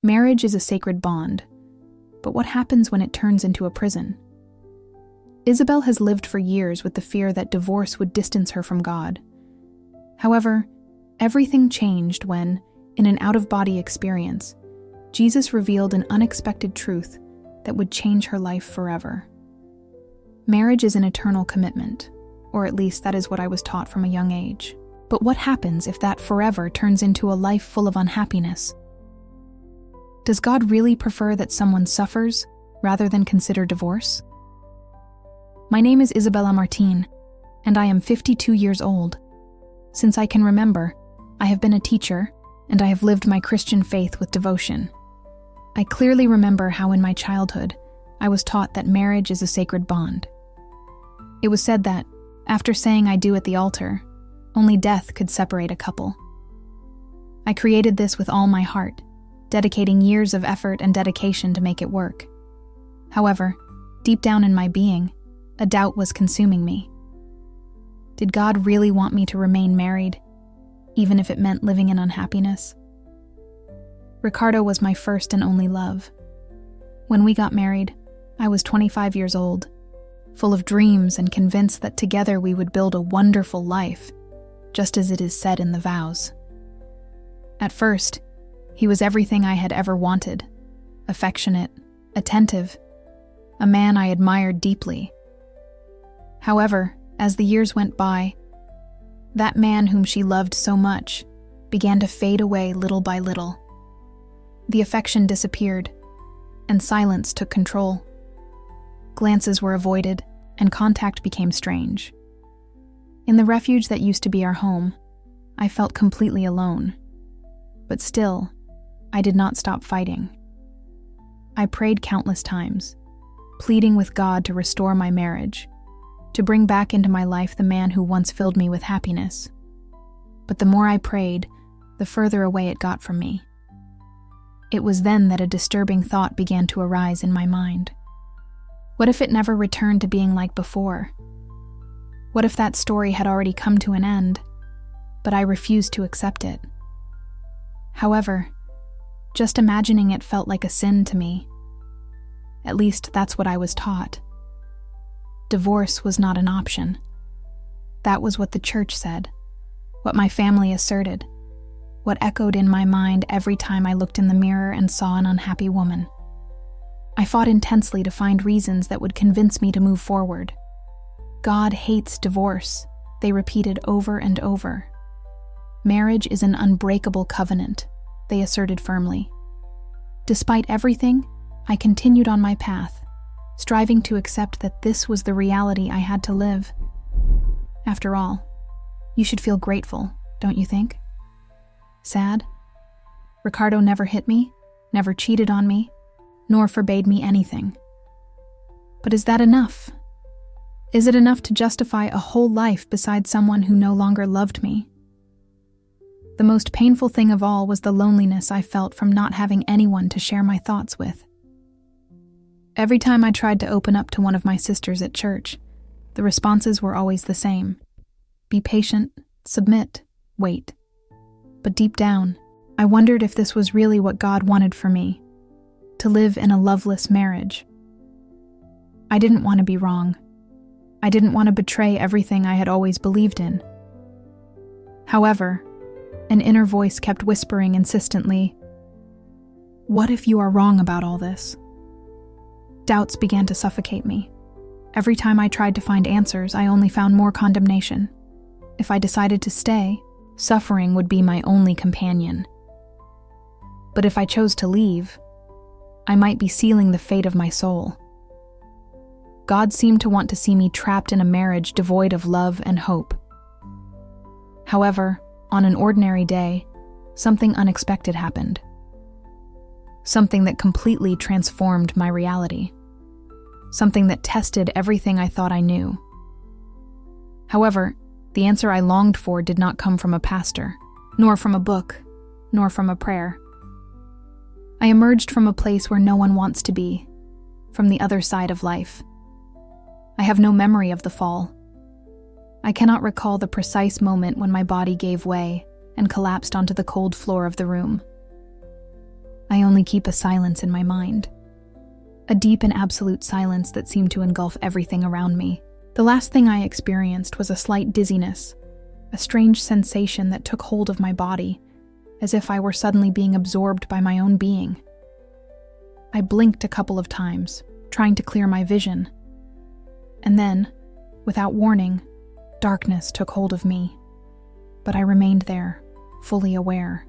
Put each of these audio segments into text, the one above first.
Marriage is a sacred bond, but what happens when it turns into a prison? Isabel has lived for years with the fear that divorce would distance her from God. However, everything changed when, in an out-of-body experience, Jesus revealed an unexpected truth that would change her life forever. Marriage is an eternal commitment, or at least that is what I was taught from a young age. But what happens if that forever turns into a life full of unhappiness? Does God really prefer that someone suffers rather than consider divorce? My name is Isabella Martin, and I am 52 years old. Since I can remember, I have been a teacher, and I have lived my Christian faith with devotion. I clearly remember how in my childhood, I was taught that marriage is a sacred bond. It was said that, after saying I do at the altar, only death could separate a couple. I created this with all my heart, dedicating years of effort and dedication to make it work. However, deep down in my being, a doubt was consuming me. Did God really want me to remain married, even if it meant living in unhappiness? Ricardo was my first and only love. When we got married, I was 25 years old, full of dreams and convinced that together we would build a wonderful life, just as it is said in the vows. At first, he was everything I had ever wanted: affectionate, attentive, a man I admired deeply. However, as the years went by, that man whom she loved so much began to fade away little by little. The affection disappeared, and silence took control. Glances were avoided, and contact became strange. In the refuge that used to be our home, I felt completely alone. But still, I did not stop fighting. I prayed countless times, pleading with God to restore my marriage, to bring back into my life the man who once filled me with happiness. But the more I prayed, the further away it got from me. It was then that a disturbing thought began to arise in my mind. What if it never returned to being like before? What if that story had already come to an end, but I refused to accept it? However, just imagining it felt like a sin to me. At least that's what I was taught. Divorce was not an option. That was what the church said, what my family asserted, what echoed in my mind every time I looked in the mirror and saw an unhappy woman. I fought intensely to find reasons that would convince me to move forward. God hates divorce, they repeated over and over. Marriage is an unbreakable covenant, they asserted firmly. Despite everything, I continued on my path, striving to accept that this was the reality I had to live. After all, you should feel grateful, don't you think? Sad? Ricardo never hit me, never cheated on me, nor forbade me anything. But is that enough? Is it enough to justify a whole life beside someone who no longer loved me? The most painful thing of all was the loneliness I felt from not having anyone to share my thoughts with. Every time I tried to open up to one of my sisters at church, the responses were always the same. Be patient, submit, wait. But deep down, I wondered if this was really what God wanted for me, to live in a loveless marriage. I didn't want to be wrong. I didn't want to betray everything I had always believed in. However, an inner voice kept whispering insistently, "What if you are wrong about all this?" Doubts began to suffocate me. Every time I tried to find answers, I only found more condemnation. If I decided to stay, suffering would be my only companion. But if I chose to leave, I might be sealing the fate of my soul. God seemed to want to see me trapped in a marriage devoid of love and hope. However, on an ordinary day, something unexpected happened. Something that completely transformed my reality. Something that tested everything I thought I knew. However, the answer I longed for did not come from a pastor, nor from a book, nor from a prayer. I emerged from a place where no one wants to be, from the other side of life. I have no memory of the fall. I cannot recall the precise moment when my body gave way and collapsed onto the cold floor of the room. I only keep a silence in my mind. A deep and absolute silence that seemed to engulf everything around me. The last thing I experienced was a slight dizziness, a strange sensation that took hold of my body, as if I were suddenly being absorbed by my own being. I blinked a couple of times, trying to clear my vision. And then, without warning, darkness took hold of me. But I remained there, fully aware.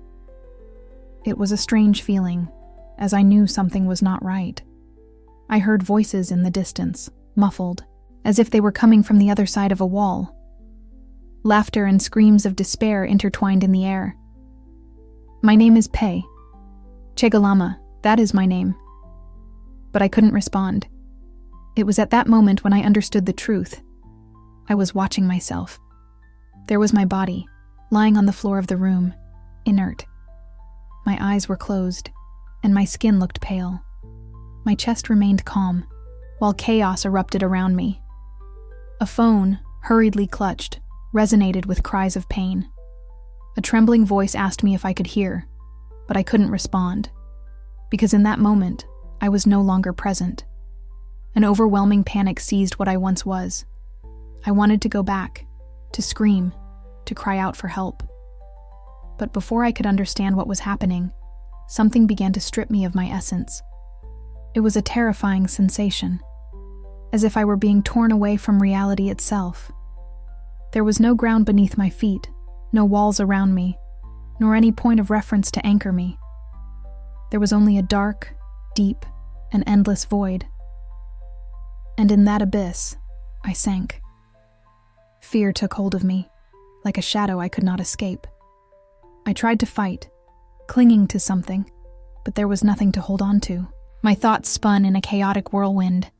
It was a strange feeling, as I knew something was not right. I heard voices in the distance, muffled, as if they were coming from the other side of a wall. Laughter and screams of despair intertwined in the air. "My name is Pei. Chegalama, that is my name." But I couldn't respond. It was at that moment when I understood the truth. I was watching myself. There was my body, lying on the floor of the room, inert. My eyes were closed, and my skin looked pale. My chest remained calm, while chaos erupted around me. A phone, hurriedly clutched, resonated with cries of pain. A trembling voice asked me if I could hear, but I couldn't respond, because in that moment, I was no longer present. An overwhelming panic seized what I once was. I wanted to go back, to scream, to cry out for help. But before I could understand what was happening, something began to strip me of my essence. It was a terrifying sensation, as if I were being torn away from reality itself. There was no ground beneath my feet, no walls around me, nor any point of reference to anchor me. There was only a dark, deep, and endless void. And in that abyss, I sank. Fear took hold of me, like a shadow I could not escape. I tried to fight, clinging to something, but there was nothing to hold on to. My thoughts spun in a chaotic whirlwind.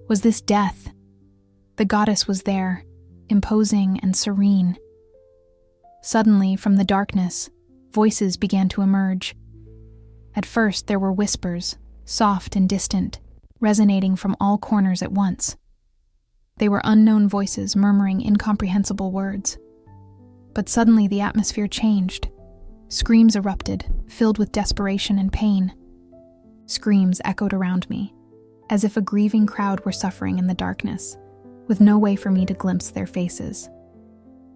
Was this death? The goddess was there, imposing and serene. Suddenly, from the darkness, voices began to emerge. At first, there were whispers, soft and distant, resonating from all corners at once. They were unknown voices murmuring incomprehensible words. But suddenly the atmosphere changed. Screams erupted, filled with desperation and pain. Screams echoed around me, as if a grieving crowd were suffering in the darkness, with no way for me to glimpse their faces.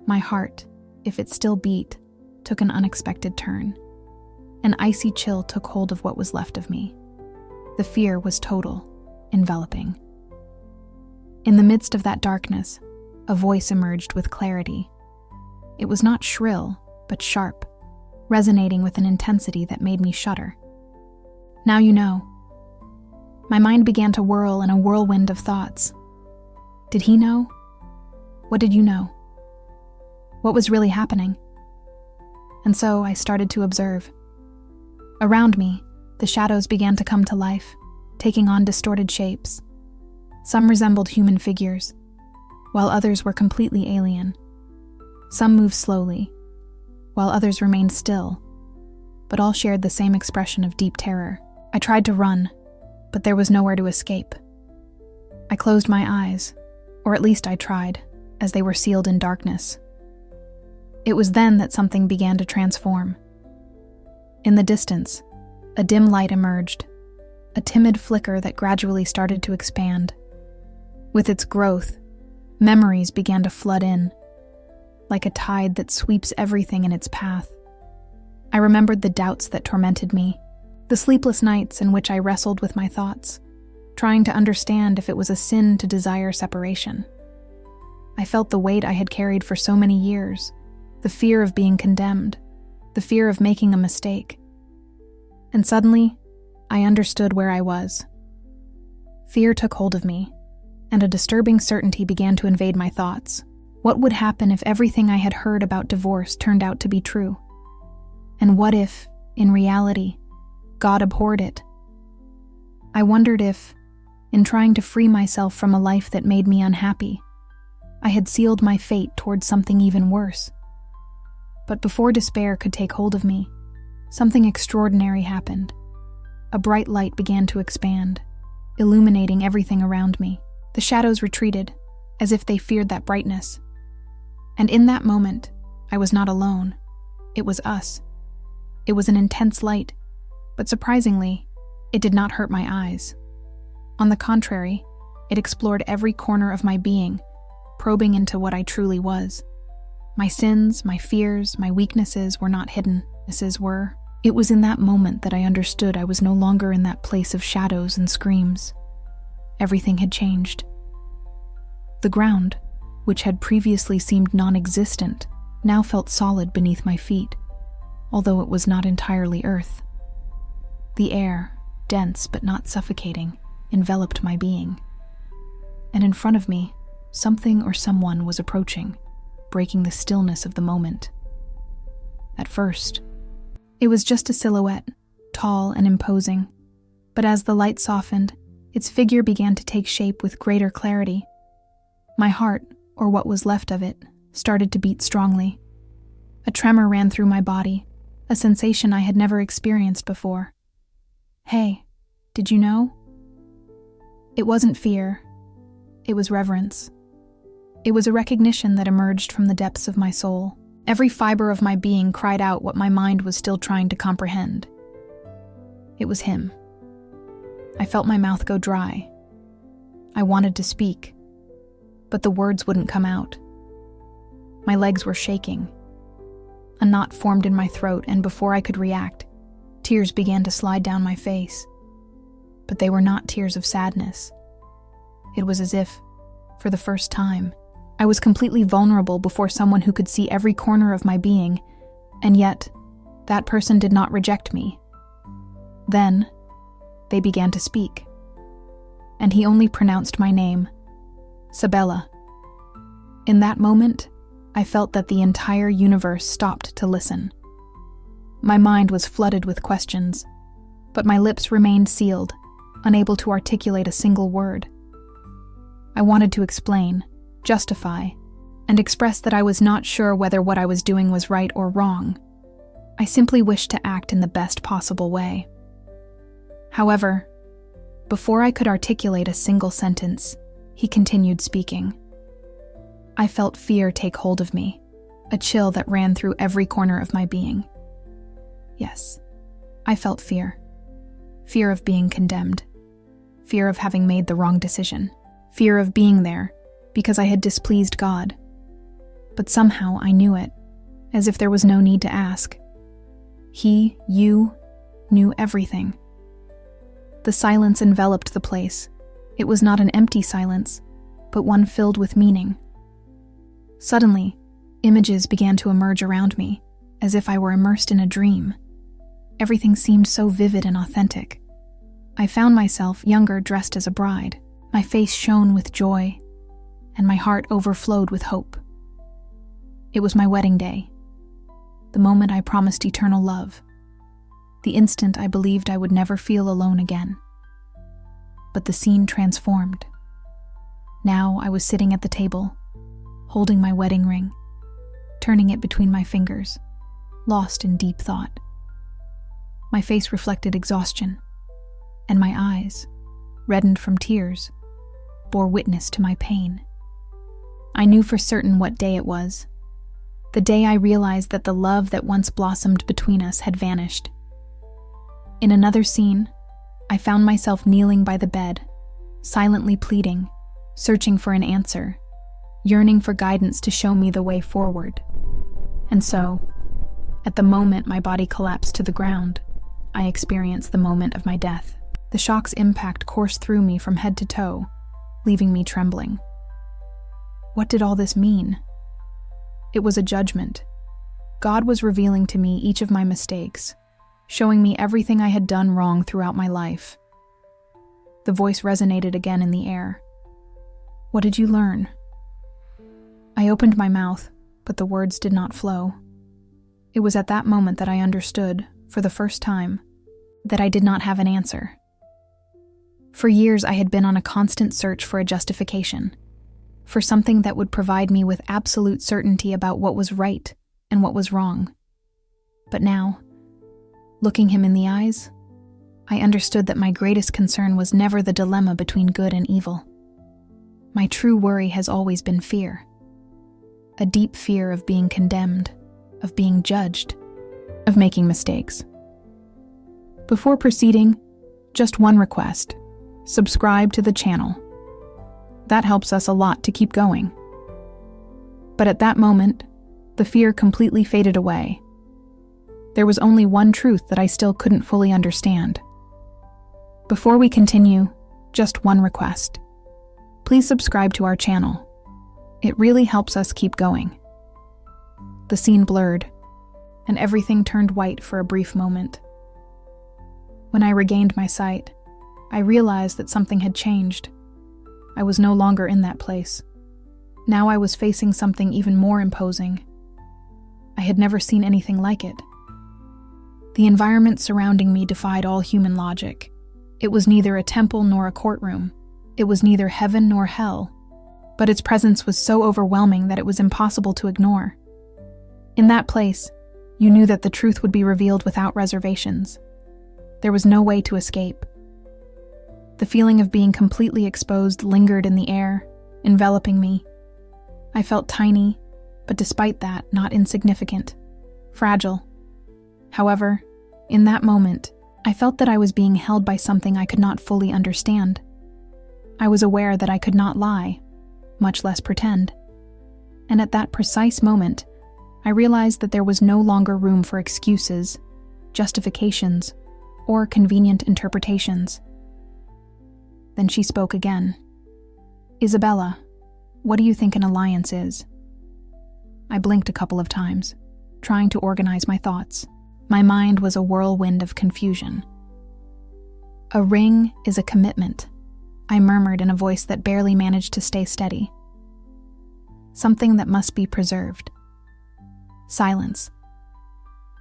My heart, if it still beat, took an unexpected turn. An icy chill took hold of what was left of me. The fear was total, enveloping. In the midst of that darkness, a voice emerged with clarity. It was not shrill, but sharp, resonating with an intensity that made me shudder. "Now you know." My mind began to whirl in a whirlwind of thoughts. Did he know? What did you know? What was really happening? And so I started to observe. Around me, the shadows began to come to life, taking on distorted shapes. Some resembled human figures, while others were completely alien. Some moved slowly, while others remained still, but all shared the same expression of deep terror. I tried to run, but there was nowhere to escape. I closed my eyes, or at least I tried, as they were sealed in darkness. It was then that something began to transform. In the distance, a dim light emerged, a timid flicker that gradually started to expand. With its growth, memories began to flood in, like a tide that sweeps everything in its path. I remembered the doubts that tormented me, the sleepless nights in which I wrestled with my thoughts, trying to understand if it was a sin to desire separation. I felt the weight I had carried for so many years, the fear of being condemned, the fear of making a mistake. And suddenly, I understood where I was. Fear took hold of me, and a disturbing certainty began to invade my thoughts. What would happen if everything I had heard about divorce turned out to be true? And what if, in reality, God abhorred it? I wondered if, in trying to free myself from a life that made me unhappy, I had sealed my fate towards something even worse. But before despair could take hold of me, something extraordinary happened. A bright light began to expand, illuminating everything around me. The shadows retreated, as if they feared that brightness. And in that moment, I was not alone. It was us. It was an intense light, but surprisingly, it did not hurt my eyes. On the contrary, it explored every corner of my being, probing into what I truly was. My sins, my fears, my weaknesses were not hidden. It was in that moment that I understood I was no longer in that place of shadows and screams. Everything had changed. The ground, which had previously seemed non-existent, now felt solid beneath my feet, although it was not entirely earth. The air, dense but not suffocating, enveloped my being. And in front of me, something or someone was approaching, breaking the stillness of the moment. At first, it was just a silhouette, tall and imposing, but as the light softened, its figure began to take shape with greater clarity. My heart, or what was left of it, started to beat strongly. A tremor ran through my body, a sensation I had never experienced before. Hey, did you know? It wasn't fear. It was reverence. It was a recognition that emerged from the depths of my soul. Every fiber of my being cried out what my mind was still trying to comprehend. It was him. I felt my mouth go dry. I wanted to speak, but the words wouldn't come out. My legs were shaking. A knot formed in my throat, and before I could react, tears began to slide down my face. But they were not tears of sadness. It was as if, for the first time, I was completely vulnerable before someone who could see every corner of my being, and yet, that person did not reject me. Then, they began to speak, and he only pronounced my name, Sabella. In that moment, I felt that the entire universe stopped to listen. My mind was flooded with questions, but my lips remained sealed, unable to articulate a single word. I wanted to explain, justify, and express that I was not sure whether what I was doing was right or wrong. I simply wished to act in the best possible way. However, before I could articulate a single sentence, he continued speaking. I felt fear take hold of me, a chill that ran through every corner of my being. Yes, I felt fear. Fear of being condemned. Fear of having made the wrong decision. Fear of being there because I had displeased God. But somehow I knew it, as if there was no need to ask. You, knew everything. The silence enveloped the place. It was not an empty silence, but one filled with meaning. Suddenly, images began to emerge around me, as if I were immersed in a dream. Everything seemed so vivid and authentic. I found myself younger, dressed as a bride. My face shone with joy, and my heart overflowed with hope. It was my wedding day, the moment I promised eternal love, the instant I believed I would never feel alone again. But the scene transformed. Now I was sitting at the table, holding my wedding ring, turning it between my fingers, lost in deep thought. My face reflected exhaustion, and my eyes, reddened from tears, bore witness to my pain. I knew for certain what day it was, the day I realized that the love that once blossomed between us had vanished. In another scene, I found myself kneeling by the bed, silently pleading, searching for an answer, yearning for guidance to show me the way forward. And so, at the moment my body collapsed to the ground, I experienced the moment of my death. The shock's impact coursed through me from head to toe, leaving me trembling. What did all this mean? It was a judgment. God was revealing to me each of my mistakes, showing me everything I had done wrong throughout my life. The voice resonated again in the air. What did you learn? I opened my mouth, but the words did not flow. It was at that moment that I understood, for the first time, that I did not have an answer. For years I had been on a constant search for a justification, for something that would provide me with absolute certainty about what was right and what was wrong. But now, looking him in the eyes, I understood that my greatest concern was never the dilemma between good and evil. My true worry has always been fear. A deep fear of being condemned, of being judged, of making mistakes. Before proceeding, just one request: subscribe to the channel. That helps us a lot to keep going. But at that moment, the fear completely faded away. There was only one truth that I still couldn't fully understand. Before we continue, just one request. Please subscribe to our channel. It really helps us keep going. The scene blurred, and everything turned white for a brief moment. When I regained my sight, I realized that something had changed. I was no longer in that place. Now I was facing something even more imposing. I had never seen anything like it. The environment surrounding me defied all human logic. It was neither a temple nor a courtroom. It was neither heaven nor hell. But its presence was so overwhelming that it was impossible to ignore. In that place, you knew that the truth would be revealed without reservations. There was no way to escape. The feeling of being completely exposed lingered in the air, enveloping me. I felt tiny, but despite that, not insignificant, fragile. However, in that moment, I felt that I was being held by something I could not fully understand. I was aware that I could not lie, much less pretend. And at that precise moment, I realized that there was no longer room for excuses, justifications, or convenient interpretations. Then she spoke again. "Isabella, what do you think an alliance is?" I blinked a couple of times, trying to organize my thoughts. My mind was a whirlwind of confusion. "A ring is a commitment," I murmured in a voice that barely managed to stay steady. "Something that must be preserved." Silence.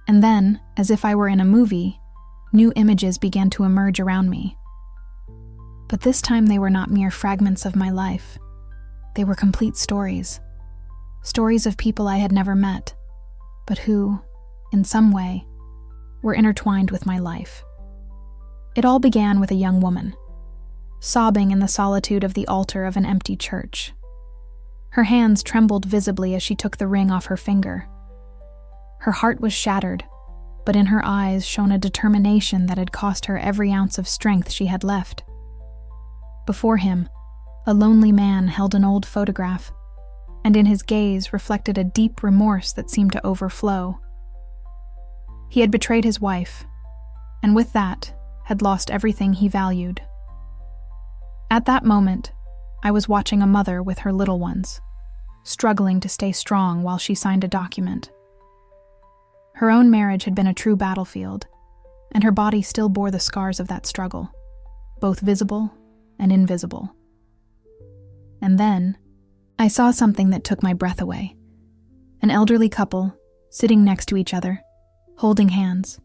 And then, as if I were in a movie, new images began to emerge around me. But this time they were not mere fragments of my life. They were complete stories. Stories of people I had never met, but who, in some way, were intertwined with my life. It all began with a young woman, sobbing in the solitude of the altar of an empty church. Her hands trembled visibly as she took the ring off her finger. Her heart was shattered, but in her eyes shone a determination that had cost her every ounce of strength she had left. Before him, a lonely man held an old photograph, and in his gaze reflected a deep remorse that seemed to overflow. He had betrayed his wife, and with that, had lost everything he valued. At that moment, I was watching a mother with her little ones, struggling to stay strong while she signed a document. Her own marriage had been a true battlefield, and her body still bore the scars of that struggle, both visible and invisible. And then, I saw something that took my breath away. An elderly couple, sitting next to each other, holding hands.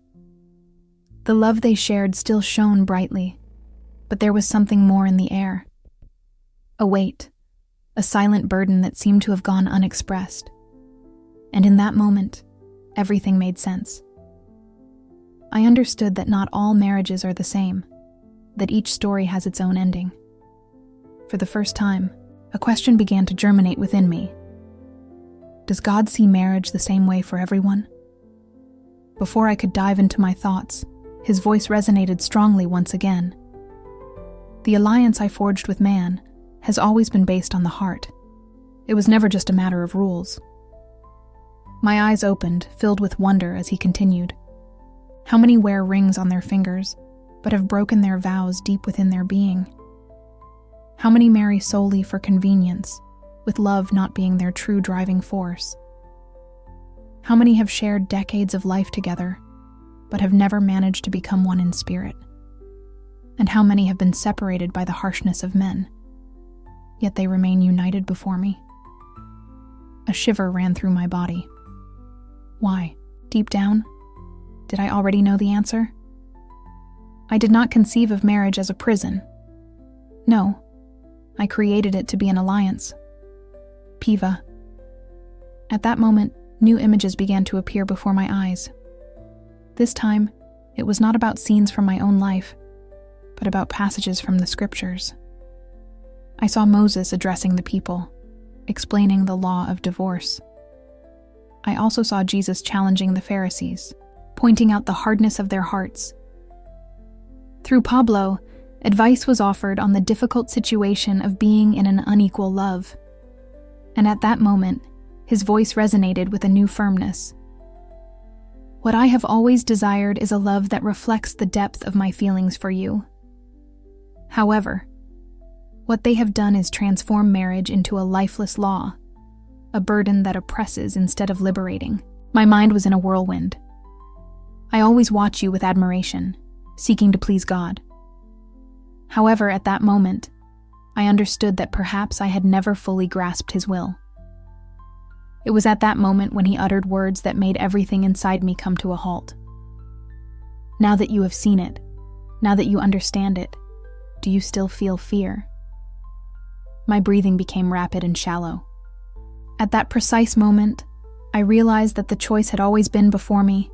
The love they shared still shone brightly, but there was something more in the air. A weight, a silent burden that seemed to have gone unexpressed. And in that moment, everything made sense. I understood that not all marriages are the same, that each story has its own ending. For the first time, a question began to germinate within me. Does God see marriage the same way for everyone? Before I could dive into my thoughts, his voice resonated strongly once again. The alliance I forged with man has always been based on the heart. It was never just a matter of rules. My eyes opened, filled with wonder as he continued. How many wear rings on their fingers, but have broken their vows deep within their being? How many marry solely for convenience, with love not being their true driving force? How many have shared decades of life together, but have never managed to become one in spirit? And how many have been separated by the harshness of men, yet they remain united before me? A shiver ran through my body. Why? Deep down, did I already know the answer? I did not conceive of marriage as a prison. No, I created it to be an alliance. Piva. At that moment, new images began to appear before my eyes. This time, it was not about scenes from my own life, but about passages from the scriptures. I saw Moses addressing the people, explaining the law of divorce. I also saw Jesus challenging the Pharisees, pointing out the hardness of their hearts, Through Pablo, advice was offered on the difficult situation of being in an unequal love. And at that moment, his voice resonated with a new firmness. What I have always desired is a love that reflects the depth of my feelings for you. However, what they have done is transform marriage into a lifeless law, a burden that oppresses instead of liberating. My mind was in a whirlwind. I always watch you with admiration, seeking to please God. However, at that moment, I understood that perhaps I had never fully grasped his will. It was at that moment when he uttered words that made everything inside me come to a halt. Now that you have seen it, now that you understand it, do you still feel fear? My breathing became rapid and shallow. At that precise moment, I realized that the choice had always been before me.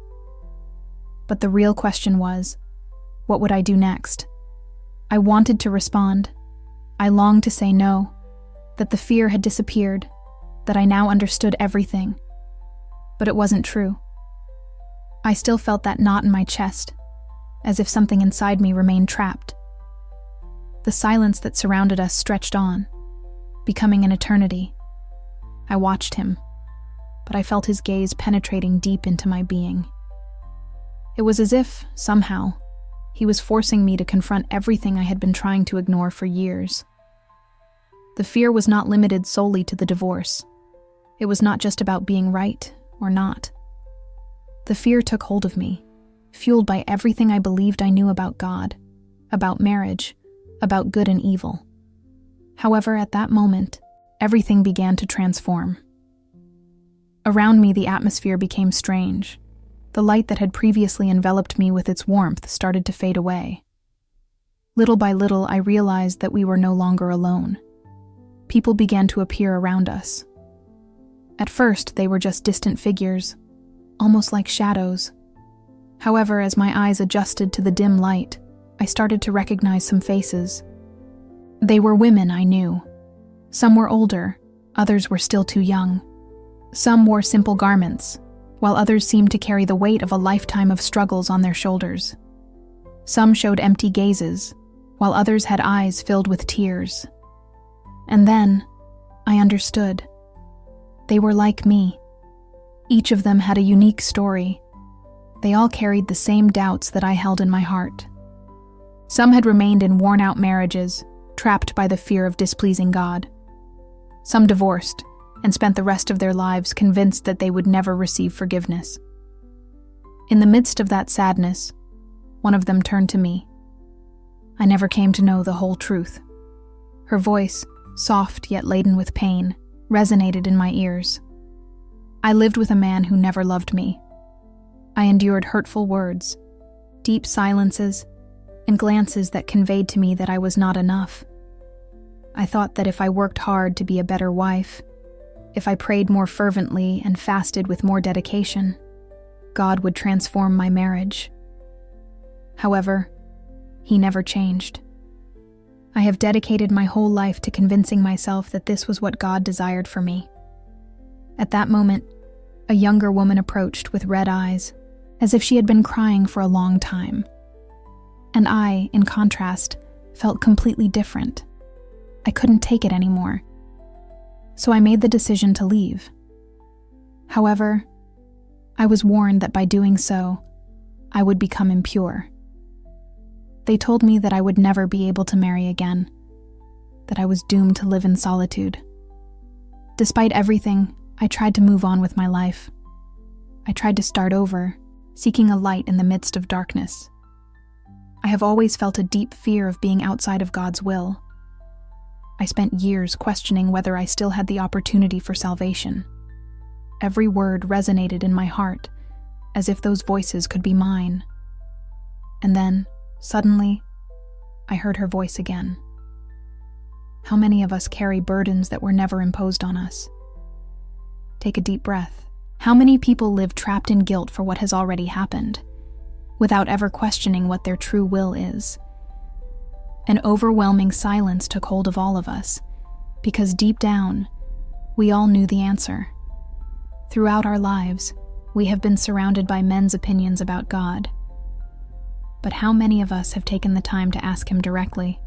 But the real question was, what would I do next? I wanted to respond. I longed to say no, that the fear had disappeared, that I now understood everything. But it wasn't true. I still felt that knot in my chest, as if something inside me remained trapped. The silence that surrounded us stretched on, becoming an eternity. I watched him, but I felt his gaze penetrating deep into my being. It was as if, somehow, he was forcing me to confront everything I had been trying to ignore for years. The fear was not limited solely to the divorce. It was not just about being right or not. The fear took hold of me, fueled by everything I believed I knew about God, about marriage, about good and evil. However, at that moment, everything began to transform. Around me, the atmosphere became strange. The light that had previously enveloped me with its warmth started to fade away. Little by little, I realized that we were no longer alone. People began to appear around us. At first, they were just distant figures, almost like shadows. However, as my eyes adjusted to the dim light, I started to recognize some faces. They were women I knew. Some were older, others were still too young. Some wore simple garments, while others seemed to carry the weight of a lifetime of struggles on their shoulders. Some showed empty gazes, while others had eyes filled with tears. And then, I understood. They were like me. Each of them had a unique story. They all carried the same doubts that I held in my heart. Some had remained in worn-out marriages, trapped by the fear of displeasing God. Some divorced and spent the rest of their lives convinced that they would never receive forgiveness. In the midst of that sadness, one of them turned to me. I never came to know the whole truth. Her voice, soft yet laden with pain, resonated in my ears. I lived with a man who never loved me. I endured hurtful words, deep silences, and glances that conveyed to me that I was not enough. I thought that if I worked hard to be a better wife, if I prayed more fervently and fasted with more dedication, God would transform my marriage. However, he never changed. I have dedicated my whole life to convincing myself that this was what God desired for me. At that moment, a younger woman approached with red eyes, as if she had been crying for a long time. And I, in contrast, felt completely different. I couldn't take it anymore. So I made the decision to leave. However, I was warned that by doing so, I would become impure. They told me that I would never be able to marry again, that I was doomed to live in solitude. Despite everything, I tried to move on with my life. I tried to start over, seeking a light in the midst of darkness. I have always felt a deep fear of being outside of God's will. I spent years questioning whether I still had the opportunity for salvation. Every word resonated in my heart, as if those voices could be mine. And then, suddenly, I heard her voice again. How many of us carry burdens that were never imposed on us? Take a deep breath. How many people live trapped in guilt for what has already happened, without ever questioning what their true will is? An overwhelming silence took hold of all of us, because deep down, we all knew the answer. Throughout our lives, we have been surrounded by men's opinions about God. But how many of us have taken the time to ask him directly?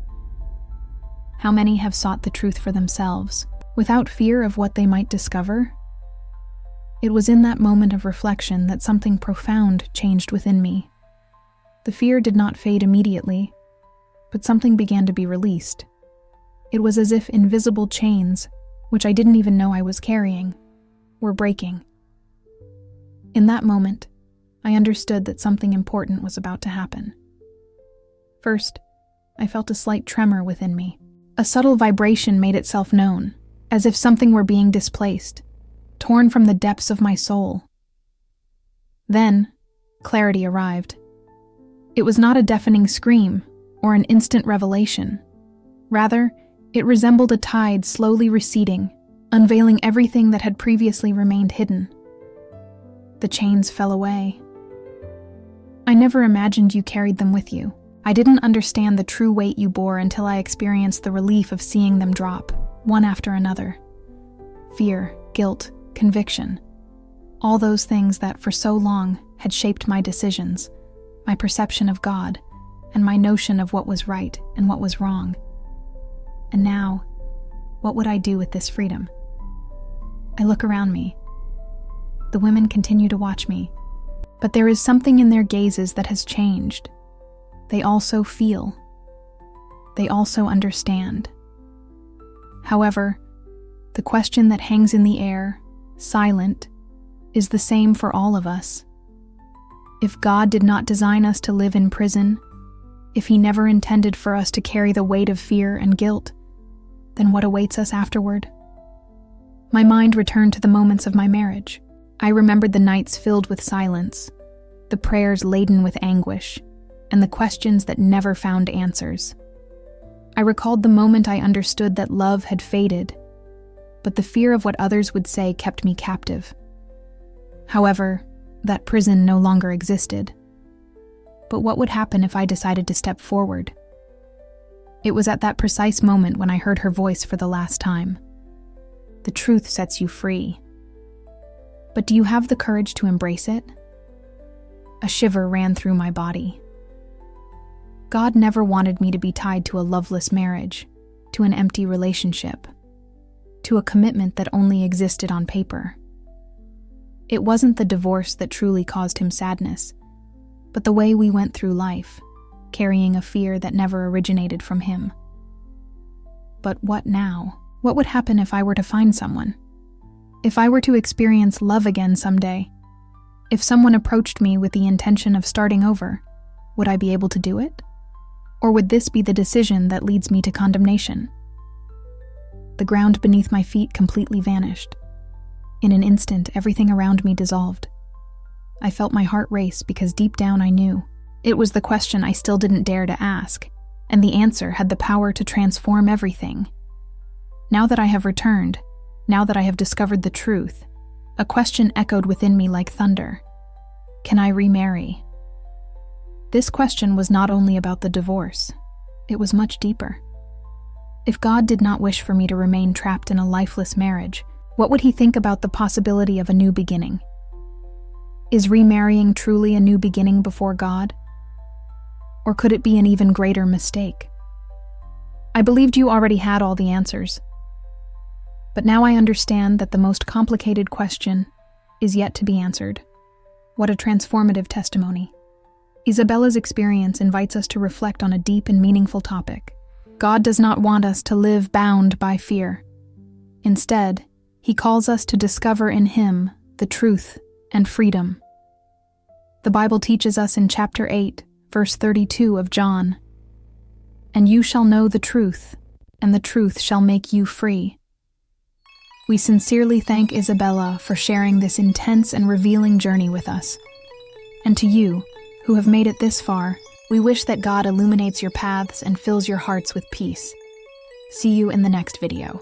How many have sought the truth for themselves, without fear of what they might discover? It was in that moment of reflection that something profound changed within me. The fear did not fade immediately, but something began to be released. It was as if invisible chains, which I didn't even know I was carrying, were breaking. In that moment, I understood that something important was about to happen. First, I felt a slight tremor within me. A subtle vibration made itself known, as if something were being displaced, torn from the depths of my soul. Then, clarity arrived. It was not a deafening scream or an instant revelation. Rather, it resembled a tide slowly receding, unveiling everything that had previously remained hidden. The chains fell away. I never imagined you carried them with you. I didn't understand the true weight you bore until I experienced the relief of seeing them drop, one after another. Fear, guilt, conviction. All those things that for so long had shaped my decisions, my perception of God, and my notion of what was right and what was wrong. And now, what would I do with this freedom? I look around me. The women continue to watch me, but there is something in their gazes that has changed. They also feel. They also understand. However, the question that hangs in the air, silent, is the same for all of us. If God did not design us to live in prison, if He never intended for us to carry the weight of fear and guilt, then what awaits us afterward? My mind returned to the moments of my marriage. I remembered the nights filled with silence, the prayers laden with anguish, and the questions that never found answers. I recalled the moment I understood that love had faded, but the fear of what others would say kept me captive. However, that prison no longer existed. But what would happen if I decided to step forward? It was at that precise moment when I heard her voice for the last time. The truth sets you free. But do you have the courage to embrace it? A shiver ran through my body. God never wanted me to be tied to a loveless marriage, to an empty relationship, to a commitment that only existed on paper. It wasn't the divorce that truly caused him sadness, but the way we went through life, carrying a fear that never originated from him. But what now? What would happen if I were to find someone? If I were to experience love again someday? If someone approached me with the intention of starting over, would I be able to do it? Or would this be the decision that leads me to condemnation? The ground beneath my feet completely vanished. In an instant, everything around me dissolved. I felt my heart race because deep down I knew. It was the question I still didn't dare to ask, and the answer had the power to transform everything. Now that I have returned, now that I have discovered the truth, a question echoed within me like thunder. Can I remarry? This question was not only about the divorce, it was much deeper. If God did not wish for me to remain trapped in a lifeless marriage, what would He think about the possibility of a new beginning? Is remarrying truly a new beginning before God? Or could it be an even greater mistake? I believed you already had all the answers. But now I understand that the most complicated question is yet to be answered. What a transformative testimony. Isabella's experience invites us to reflect on a deep and meaningful topic. God does not want us to live bound by fear. Instead, He calls us to discover in Him the truth and freedom. The Bible teaches us in chapter 8, verse 32 of John, "And you shall know the truth, and the truth shall make you free." We sincerely thank Isabella for sharing this intense and revealing journey with us. And to you, who have made it this far, we wish that God illuminates your paths and fills your hearts with peace. See you in the next video.